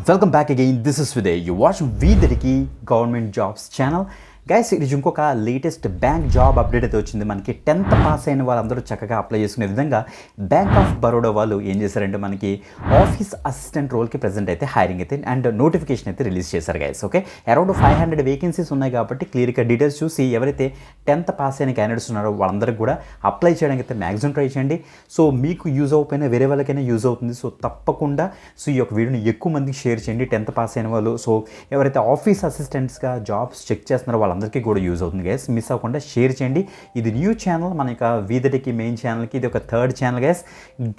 Welcome back again. This is Videy. You watch VDDiki Government Jobs channel. Guys ఇది ఇంకొక latest bank job update అయితే వచ్చింది. మనకి 10th pass అయిన వాళ్ళందరూ చక్కగా అప్లై చేసుకునే విధంగా బ్యాంక్ ఆఫ్ బరోడా వాళ్ళు ఏం చేశారంటే మనకి ఆఫీస్ అసిస్టెంట్ రోల్కి ప్రెజెంట్ అయితే హైరింగ్ అయితే అండ్ నోటిఫికేషన్ అయితే రిలీజ్ చేశారు గైస్. ఓకే, అరౌండ్ 500 వేకెన్సీస్ ఉన్నాయి కాబట్టి క్లియర్గా డీటెయిల్స్ చూసి ఎవరైతే 10th పాస్ అయిన క్యాండిడేట్స్ ఉన్నారో వాళ్ళందరికీ కూడా అప్లై చేయడానికి అయితే మ్యాక్సిమం ట్రై చేయండి. సో మీకు యూజ్ అవ్వకపోయినా వేరే వాళ్ళకైనా యూజ్ అవుతుంది. సో తప్పకుండా ఈ యొక్క వీడియోని ఎక్కువ మందికి షేర్ చేయండి. 10th పాస్ అయిన వాళ్ళు, సో ఎవరైతే ఆఫీస్ అసిస్టెంట్స్గా జాబ్స్ చెక్ చేస్తున్నారో వాళ్ళందరికీ కూడా యూజ్ అవుతుంది గైస్. మిస్ అవ్వకుండా షేర్ చేయండి. ఇది న్యూ ఛానల్, మన యొక్క వీదటికి మెయిన్ ఛానల్కి ఇది ఒక third channel guys.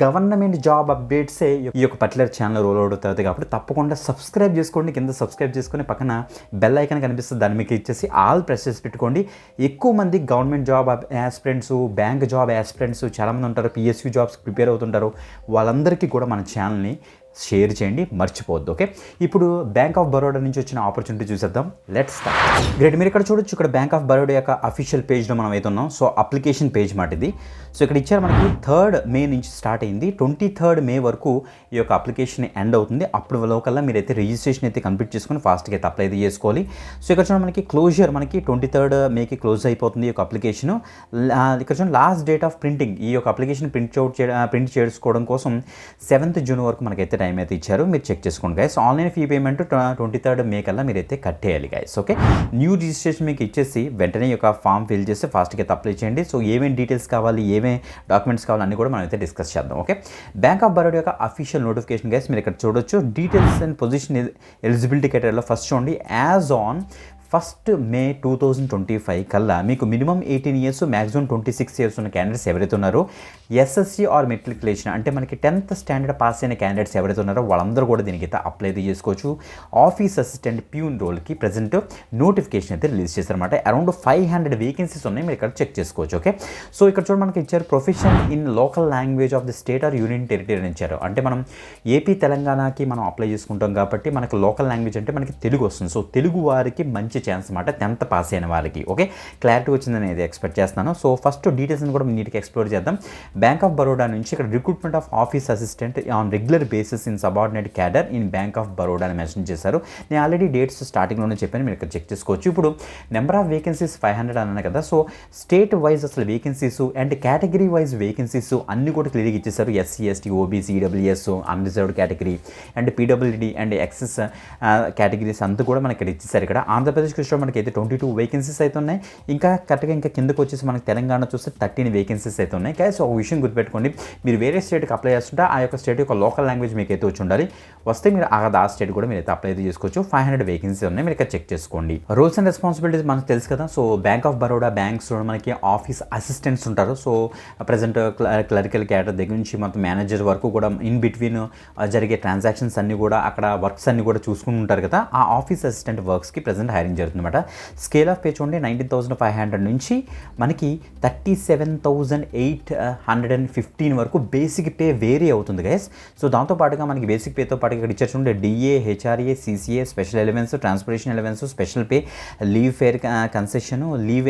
Government job అప్డేట్సే ఈ యొక్క పర్టికులర్ ఛానల్ రోల్ అవుతుంది కాబట్టి తప్పకుండా సబ్స్క్రైబ్ చేసుకోండి. కింద సబ్స్క్రైబ్ చేసుకొని పక్కన బెల్ ఐకాన్ కనిపిస్తుంది, దాన్ని మీకు ఇచ్చేసి ఆల్ ప్రెస్ చేసి పెట్టుకోండి. ఎక్కువ మంది government job aspirants, bank job aspirants చాలామంది ఉంటారు, పిఎస్యూ జాబ్స్ ప్రిపేర్ అవుతుంటారు. వాళ్ళందరికీ కూడా మన ఛానల్ని షేర్ చేయండి, మర్చిపోవద్దు. ఓకే, ఇప్పుడు బ్యాంక్ ఆఫ్ బరోడా నుంచి వచ్చిన ఆపర్చునిటీ చూసేద్దాం. Let's start. గ్రేట్, మీరు ఇక్కడ చూడొచ్చు, ఇక్కడ బ్యాంక్ ఆఫ్ బరోడా యొక్క అఫీషియల్ పేజ్లో మనం అయితే ఉన్నాం. సో అప్లికేషన్ పేజ్ మాట ఇది. సో ఇక్కడ ఇచ్చారు మనకి 3rd మే నుంచి స్టార్ట్ అయింది, 23rd మే వరకు ఈ యొక్క అప్లికేషన్ ఎండ్ అవుతుంది. అప్పుడు లోకల్లా మీరైతే రిజిస్ట్రేషన్ అయితే కంప్లీట్ చేసుకొని ఫాస్ట్గా అయితే అప్లై అయితే చేసుకోవాలి. సో ఇక్కడ చూడండి మనకి క్లోజర్ మనకి 23rd మేకి క్లోజ్ అయిపోతుంది ఈ యొక్క అప్లికేషన్. ఇక్కడ చూడండి లాస్ట్ డేట్ ఆఫ్ ప్రింటింగ్, ఈ యొక్క అప్లికేషన్ ప్రింట్ చేసుకోవడం కోసం 7th జూన్ వరకు మనకైతే టైం అయితే ఇచ్చారు. మీరు చెక్ చేసుకోండి guys. Online fee payment 23rd మే కల్లా మీరైతే కట్టేయాలి గైస్. ఓకే, న్యూ రిజిస్ట్రేషన్ మీకు ఇచ్చేసి వెంటనే ఈ యొక్క ఫామ్ ఫిల్ చేసి ఫాస్ట్గా అయితే అప్లై చేయండి. సో ఏమేమి డీటెయిల్స్ కావాలి, ఏమేమి డాక్యుమెంట్స్ కావాలి అన్నీ కూడా మనం అయితే డిస్కస్ చేద్దాం. ఓకే, బ్యాంక్ ఆఫ్ బరోడా యొక్క అఫీషియల్ నోటిఫికేషన్ గైస్ మీరు ఇక్కడ చూడొచ్చు. డీటెయిల్స్ అండ్ పొజిషన్ ఎలిజిబిలిటీ క్రైటీరియాలో ఫస్ట్ చూడండి. యాజ్ ఆన్ 1st మే 2025 కల్లా మీకు మినిమం 18 ఇయర్స్, మ్యాక్సిమం 26 ఇయర్స్ ఉన్న క్యాండిడేట్స్ ఎవరైతే ఉన్నారో ఎస్ఎస్సి ఆర్ మెట్రికులేషన్ అంటే మనకి 10th స్టాండర్డ్ పాస్ అయిన క్యాండిడేట్స్ ఎవరైతే ఉన్నారో వాళ్ళందరూ కూడా దీనికి అయితే అప్లై చేసుకోవచ్చు. ఆఫీస్ అసిస్టెంట్ ప్యూన్ రోల్కి ప్రజెంట్ నోటిఫికేషన్ అయితే రిలీజ్ చేశారన్నమాట. అరౌండ్ 500 వేకెన్సీస్ ఉన్నాయి, మీరు ఇక్కడ చెక్ చేసుకోవచ్చు. ఓకే, సో ఇక్కడ చూడండి మనకి ఇచ్చారు profession in local language of the state or union territory ఇచ్చారు. అంటే మనం ఏపీ తెలంగాణకి మనం అప్లై చేసుకుంటాం కాబట్టి మనకు లోకల్ లాంగ్వేజ్ అంటే మనకి తెలుగు వస్తుంది. సో తెలుగు వారికి మంచి ఛాన్స్ అనమాట 10th పాస్ అయిన వాళ్ళకి. ఓకే, క్లారిటీ వచ్చిందని ఇది ఎక్స్పెక్ట్ చేస్తున్నాను. సో ఫస్ట్ డీటెయిల్స్ని కూడా నీట్గా ఎక్స్ప్లోర్ చేద్దాం. బ్యాంక్ ఆఫ్ బరోడా నుంచి ఇక్కడ recruitment of office assistant on regular basis in subordinate cadre in bank of Baroda అని మెన్షన్ చేశారు. నేను ఆల్రెడీ డేట్స్ స్టార్టింగ్లోనే చెప్పాను, మీరు ఇక్కడ చెక్ చేసుకోవచ్చు. ఇప్పుడు నెంబర్ ఆఫ్ వేకెన్సీస్ 500 అన్నాను కదా. సో స్టేట్ వైజ్ అసలు vacancies and category wise vacancies అన్ని కూడా క్లియర్గా ఇచ్చేసారు. SC, ST, OBC, EWS, unreserved category and PWD and excess categories అంతా కూడా మనకి ఇక్కడ ఇచ్చేసారు. ఇక్కడ ఆంధ్రప్రదేశ్ కృష్ణ మనకి అయితే 22 వేకెన్సీస్ అయితే ఉన్నాయి. ఇంకా కరెక్ట్గా ఇంకా కిందకు వచ్చేసి మనకి తెలంగాణ చూస్తే 13 వేకెన్సీస్ అయితే ఉన్నాయి. కానీ ఒక విషయం గుర్తుపెట్టుకోండి, మీరు వేరే స్టేట్కి అప్లై చేస్తుంటే ఆ యొక్క స్టేట్ యొక్క లోకల్ లాంగ్వేజ్ మీకు అయితే వచ్చి ఉండాలి. వస్తే మీరు ఆ స్టేట్ కూడా మీరు అయితే అప్లై చేసుకోవచ్చు. 500 వేకెన్సీస్ ఉన్నాయి, మీరు ఇక్కడ చెక్ చేసుకోండి. రూల్స్ అండ్ రెస్పాన్సిబిలిటీస్ మనకు తెలుసు కదా. So bank of Baroda banks మనకి ఆఫీస్ అసిస్టెంట్స్ ఉంటారు. సో ప్రజెంట్ క్లరికల్ క్యాడర్ దగ్గర నుంచి మొత్తం మేనేజర్ వరకు కూడా ఇన్ బిట్వీన్ జరిగే ట్రాన్సాక్షన్స్ అన్ని కూడా అక్కడ వర్క్స్ అన్ని కూడా చూసుకుని ఉంటారు కదా. ఆ ఆఫీస్ అసిస్టెంట్ వర్క్స్కి ప్రజెంట్ హైరింగ్ జరుగుతుంది అనమాట. స్కేల్ ఆఫ్ పే చూడండి 19,500 నుంచి మనకి 37,815 వరకు బేసిక్ పే వేరీ అవుతుంది గైస్. సో దాంతోపాటుగా మనకి బేసిక్ పేతో పాటు ఇక్కడ ఇచ్చారు చూడండి DA, HRA, CCA, special allowance, transportation allowance, special pay, leave fare concession, leave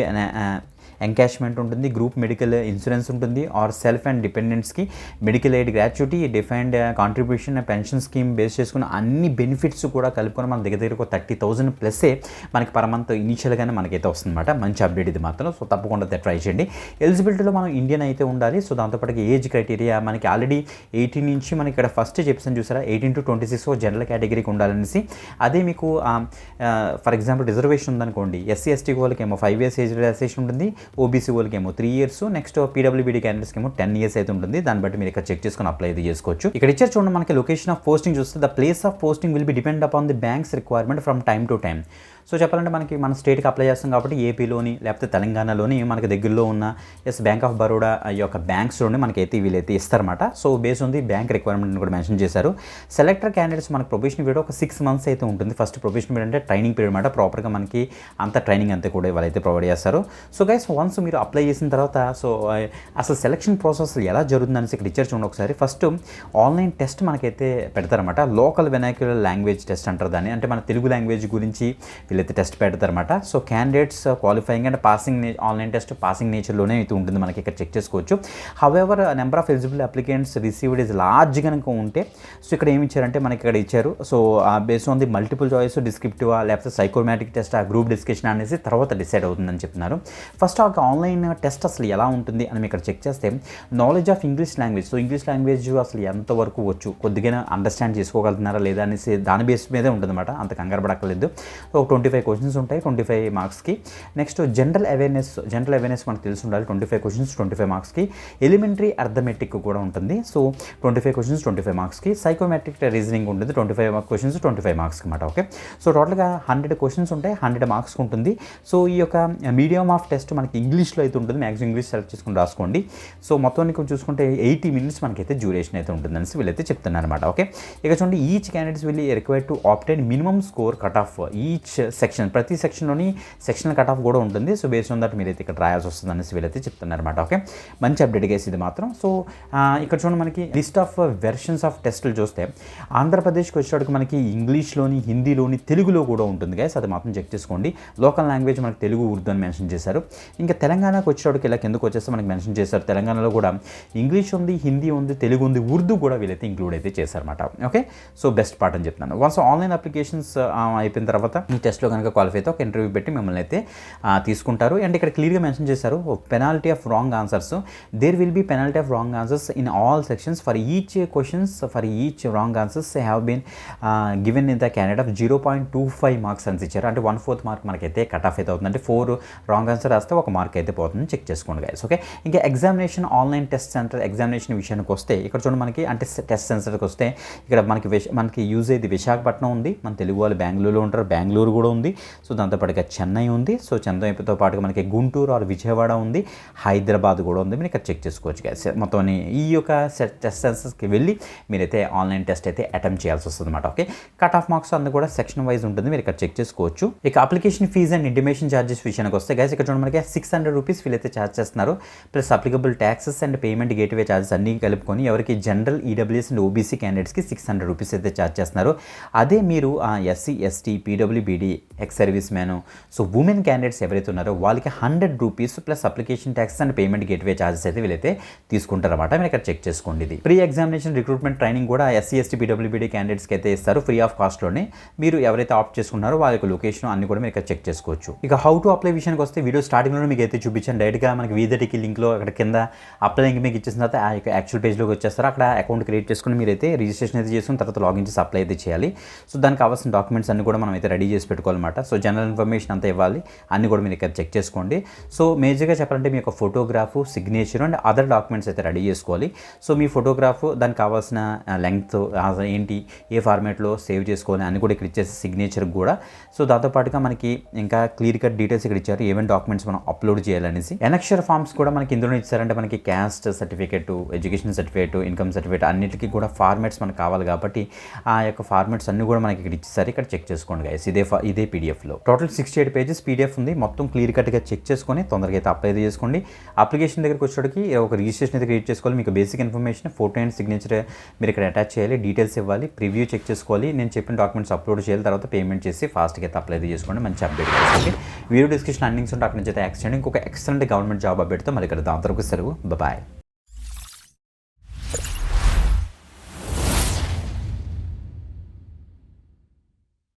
encashment ఉంటుంది, గ్రూప్ మెడికల్ ఇన్సూరెన్స్ ఉంటుంది, ఆర్ సెల్ఫ్ అండ్ డిపెండెంట్స్కి medical aid, gratuity, defined contribution, pension scheme base చేసుకున్న అన్ని బెనిఫిట్స్ కూడా కలుపుకొని మన దగ్గర ఒక 30,000 ప్లస్సే మనకి పర్ మంత్ ఇనిషియల్గానే మనకైతే వస్తుందన్నమాట. మంచి అప్డేట్ ఇది మాత్రం. సో తప్పకుండా ట్రై చేయండి. ఎలిజిబిలిటీలో మనం ఇండియన్ అయితే ఉండాలి. సో దాంతోపాటు ఏజ్ క్రైటీరియా మనకి ఆల్రెడీ 18 నుంచి మనకి ఇక్కడ ఫస్ట్ చెప్పాను చూసారా, 18 to 26 జనరల్ కేటగిరీకి ఉండాలనేసి. అదే మీకు ఫర్ ఎగ్జాంపుల్ రిజర్వేషన్ ఉందనుకోండి, ఎస్సీ ఎస్టీ వాళ్ళకి ఏమో 5 years ఏజ్ రిలాక్సేషన్ ఉంటుంది, ఓబీసీ వాళ్ళకి ఏమో 3 years, నెక్స్ట్ పీడబ్ల్యూబీడీ క్యాండిడేట్స్కి ఏమో 10 years అయితే ఉంటుంది. దాన్ని బట్టి మీరు ఇక్కడ చెక్ చేసుకొని అప్లై అయితే చేసుకోవచ్చు. ఇక్కడ ఇచ్చారు చూడండి మనకి లొకేషన్ ఆఫ్ పోస్టింగ్ చూస్తే the place of posting will be depend upon the banks requirement from time to time. So చెప్పాలంటే మనకి మన స్టేట్కి అప్లై చేస్తాం కాబట్టి ఏపీలోని లేకపోతే తెలంగాణలోని మనకి దగ్గరలో ఉన్న బ్యాంక్ ఆఫ్ బరోడా ఈ యొక్క బ్యాంక్స్లోని మనకైతే వీళ్ళైతే ఇస్తారన్నమాట. సో బేస్ ఉంది బ్యాంక్ రిక్వైర్మెంట్ కూడా మెన్షన్ చేశారు. సెలెక్టర్ క్యాండిడేట్స్ మనకి ప్రొబేషన్ పీరియడ్ ఒక 6 months అయితే ఉంటుంది. ఫస్ట్ ప్రొబేషన్ పీరియడ్ అంటే ట్రైనింగ్ పీరియడ్ అనమాట. ప్రాపర్గా మనకి అంత ట్రైనింగ్ అంతా కూడా వాళ్ళైతే ప్రొవైడ్ చేస్తారు. సో గైస్ వన్స్ మీరు అప్లై చేసిన తర్వాత సో అసలు సెలక్షన్ ప్రాసెస్ ఎలా జరుగుతుంది అనేసి ఇక్కడ ఇచ్చారు చూడండి ఒకసారి. ఫస్ట్ ఆన్లైన్ టెస్ట్ మనకైతే పెడతారన్నమాట. లోకల్ వెనాక్యులర్ లాంగ్వేజ్ టెస్ట్ అంటారు దాన్ని. అంటే మన తెలుగు లాంగ్వేజ్ గురించి వీళ్ళైతే టెస్ట్ పెడతారన్నమాట. So candidates qualifying and passing online test passing నేచర్లోనే అయితే ఉంటుంది, మనకి ఇక్కడ చెక్ చేసుకోవచ్చు. However number of eligible applicants received is large కనుక ఉంటే, సో ఇక్కడ ఏమి ఇచ్చారంటే మనకి ఇక్కడ ఇచ్చారు. So based on the multiple choice డిస్క్రిప్టివా లేకపోతే సైకోమాటిక్ టెస్ట్ ఆ గ్రూప్ డిస్కషన్ అనేసి తర్వాత డిసైడ్ అవుతుందని చెప్తున్నారు. ఫస్ట్ ఒక ఆన్లైన్ టెస్ట్ అసలు ఎలా ఉంటుంది అని ఇక్కడ చెక్ చేస్తే knowledge of English language, so English language అసలు ఎంతవరకు వచ్చు, కొద్దిగా అండర్స్టాండ్ చేసుకోగలుగుతున్నారా లేదా అనేసి దాని బేస్ మీదే ఉంటుందన్నమాట, అంత కంగారు పడక్కర్లేదు. సో 25 క్వశ్చన్స్ ఉంటాయి 25 మార్క్స్కి. నెక్స్ట్ జనరల్ అవేర్నెస్ మనకు తెలిసి ఉండాలి, 25 క్వశ్చన్స్ 25 మార్క్స్కి. ఎలిమెంటరీ అర్థమెటిక్ కూడా ఉంటుంది, సో 25 క్వశ్చన్స్ 25 మార్క్స్కి. సైకోమెట్రిక్ రీజనింగ్ ఉంటుంది 25 క్వశ్చన్స్ 25 మార్క్స్కి అన్నమాట. ఓకే, సో టోటల్గా 100 క్వశ్చన్స్ ఉంటాయి, 100 మార్క్స్ ఉంటుంది. సో ఈ యొక్క మీడియం ఆఫ్ టెస్ట్ మనకి ఇంగ్లీష్లో అయితే ఉంటుంది, మ్యాక్సిమం ఇంగ్లీష్ సెలెక్ట్ చేసుకుని రాసుకోండి. సో మొత్తానికి చూసుకుంటే 80 minutes మనకైతే డ్యూరేషన్ అయితే ఉంటుందని వీళ్ళైతే చెప్తున్నారు అనమాట. ఓకే, ఇక చూడండి each candidates will required to obtain minimum score cut off each section, ప్రతి సెక్షన్లోని సెక్షనల్ కట్ ఆఫ్ కూడా ఉంటుంది. సో బేస్డ్ ఆన్ దట్ మీరైతే ఇక్కడ రాయాల్సి వస్తుంది అనేసి వీళ్ళైతే చెప్తున్నారు అనమాట. ఓకే, మంచి అప్డేట్ గైస్ ఇది మాత్రం. సో ఇక్కడ చూడండి మనకి లిస్ట్ ఆఫ్ వెర్షన్స్ ఆఫ్ టెస్టులు చూస్తే ఆంధ్రప్రదేశ్కి వచ్చేటప్పుడు మనకి ఇంగ్లీష్లోని, హిందీలోని, తెలుగులో కూడా ఉంటుంది గైస్, అది మాత్రం చెక్ చేసుకోండి. లోకల్ లాంగ్వేజ్ మనకి తెలుగు, ఉర్దూ అని మెన్షన్ చేశారు. ఇంకా తెలంగాణకు వచ్చేటప్పుడు ఇలా కిందకు వచ్చేస్తే మనకి మెన్షన్ చేశారు, తెలంగాణలో కూడా ఇంగ్లీష్ ఉంది, హిందీ ఉంది, తెలుగు ఉంది, ఉర్దూ కూడా వీళ్ళైతే ఇంక్లూడ్ అయితే చేశారన్నమాట. ఓకే, సో బెస్ట్ పార్ట్ అని చెప్తున్నాను. వన్స్ ఆన్లైన్ అప్లికేషన్స్ అయిపోయిన తర్వాత ఈ టెస్ట్లో కనుక క్వాలిఫై అయితే ఒక ఇంటర్వ్యూ పెట్టి మిమ్మల్ని అయితే తీసుకుంటారు. అండ్ ఇక్కడ క్లియర్గా మెన్షన్ చేశారు penalty of wrong answers, there will be penalty of wrong answers in all sections for each questions, for each wrong answers have been given in the candidate of 0.25 marks అని ఇచ్చారు. అంటే 1/4 mark మనకైతే cut off అయితే అవుతుంది, అంటే 4 wrong answer రాస్తే 1 mark అయితే పోతుంది, చెక్ చేసుకోండి గైస్. ఓకే, ఇంకా examination online test centre examination విషయానికి వస్తే ఇక్కడ చూడండి మనకి అంటే టెస్ట్ సెంటర్కి వస్తే ఇక్కడ మనకి యూజ్ అయ్యేది విశాఖపట్నం ఉంది, మన తెలుగు వాళ్ళు బెంగళూరులో ఉంటారు, బెంగళూరు కూడా ఉంది. సో దాంతోపాటుగా చెన్నై ఉంది, సో చెన్నైతో పాటుగా మనకి గుంటూరు ఆర్ విజయవాడ ఉంది, హైదరాబాద్ కూడా ఉంది, మీరు ఇక్కడ చెక్ చేసుకోవచ్చు గైస్. మొత్తం ఈ యొక్క టెస్ట్ సెంటర్స్కి వెళ్ళి మీరైతే ఆన్లైన్ టెస్ట్ అయితే అటెంప్ట్ చేయాల్సి వస్తుంది అనమాట. ఓకే, కట్ ఆఫ్ మార్క్స్ అంతా కూడా సెక్షన్ వైజ్ ఉంటుంది, మీరు ఇక్కడ చెక్ చేసుకోవచ్చు. ఇక application fee and intimation charges విషయానికి వస్తే గైస్ ఇక్కడ చూడండి మనకి 600 రూపీస్ వీళ్ళైతే ఛార్జ్ చేస్తున్నారు, plus applicable taxes and payment gateway charges అన్నీ కలుపుకొని ఎవరికి జనరల్, ఈడబ్ల్యూఎస్ అండ్ ఓబీసీ క్యాండిడేట్స్కి 600 రూపీస్ అయితే ఛార్జ్ చేస్తున్నారు. అదే మీరు ఎస్సీ, ఎస్టీ, పీడబ్ల్యూబీడీ, ex service man, so women candidates ఎవరైతే ఉన్నారో వాళ్ళకి 100 rupees plus application tax and payment gateway charges అయితే వీళ్ళైతే తీసుకుంటారన్నమాట. మీరు ఇక్కడ చెక్ చేసుకోండి. ఇది ప్రీ ఎగ్జామినేషన్ రిక్రూట్మెంట్ ట్రైనింగ్ కూడా ఎస్సీ, ఎస్టీ, పీడబ్ల్యూబీడీ క్యాండిడేట్స్కి అయితే ఇస్తారు ఫ్రీ ఆఫ్ కాస్ట్లోనే. మీరు ఎవరైతే ఆప్ట్ చేసుకున్నారో వాళ్ళ యొక్క లొకేషన్ అన్ని కూడా మీరు ఇక్కడ చెక్ చేసుకోవచ్చు. ఇక హౌ టు అప్లై విషయానికి వస్తే వీడియో స్టార్టింగ్లో మీకు అయితే చూపించాను, డైరెక్ట్గా మనకి వీదటికి లింక్లో అక్కడ కింద అప్లై లింక్ మీకు ఇచ్చేసిన తర్వాత ఆ యొక్క యాక్చువల్ పేజ్లోకి వచ్చేస్తారు. అక్కడ అకౌంట్ క్రియేట్ చేసుకుని మీరైతే రిజిస్ట్రేషన్ అయితే చేసుకుని తర్వాత లాగిన్ చేసి అప్లై అయితే చేయాలి. సో దానికి కావాల్సిన డాక్యుమెంట్స్ అన్ని కూడా మనం అయితే రెడీ చేసి పెట్టుకోవాలన్నమాట. సో జనరల్ ఇన్ఫర్మేషన్ అంతా ఇవ్వాలి, అన్ని కూడా మీరు ఇక్కడ చెక్ చేసుకోండి. సో మేజర్గా చెప్పాలంటే మీ యొక్క photograph, signature and other documents అయితే రెడీ చేసుకోవాలి. సో మీ ఫోటోగ్రాఫ్, దానికి కావాల్సిన లెంగ్త్ ఏంటి, ఏ ఫార్మేట్లో సేవ్ చేసుకోవాలి అన్ని కూడా ఇక్కడ ఇచ్చేసి సిగ్నేచర్ కూడా. సో దాంతోపాటుగా మనకి ఇంకా క్లియర్ కట్ డీటెయిల్స్ ఇక్కడ ఇచ్చారు, ఏమేమి డాక్యుమెంట్స్ మనం అప్లోడ్ చేయాలనేసి. ఎనక్షర్ ఫార్మ్స్ కూడా మనకి ఇందులో ఇచ్చారంటే మనకి caste certificate, education certificate, income certificate అన్నిటికీ కూడా ఫార్మాట్స్ మనకు కావాలి కాబట్టి ఆ యొక్క ఫార్మాట్స్ అన్ని కూడా మనకి ఇక్కడ ఇచ్చేసారు. ఇక్కడ చెక్ చేసుకోండి గైస్. ఇదే పీడిఎఫ్లో టోటల్ 68 పేజెస్ పీడిఎఫ్ ఉంది. మొత్తం క్లియర్ కట్గా చెక్ చేసుకొని తొందరగా అయితే అప్లై చేసుకోండి. అప్లికేషన్ దగ్గరికి వచ్చేటికి ఒక రిజిస్ట్రేషన్ అయితే క్రియేట్ చేసుకోవాలి. మీకు basic information, photo and signature మీరు ఇక్కడ అటాచ్ చేయాలి, డీటెయిల్స్ ఇవ్వాలి, ప్రివ్యూ చెక్ చేసుకోవాలి, నేను చెప్పిన డాక్యుమెంట్స్ అప్లోడ్ చేయాలి, తర్వాత పేమెంట్ చేసి ఫాస్ట్గా అయితే అప్లై చేసుకోండి. మంచి అప్డేట్. ఓకే, వీడియో డిస్క్రిప్షన్ అన్నింగ్స్ ఉంటే అక్కడ నుంచి అయితే యాక్స్ చేయండి. ఇంకొక ఎక్సలెంట్ గవర్నమెంట్ జాబ్ అప్డేట్తో మరి ఇక్కడ దాని తరకు సెలవు. బాయ్.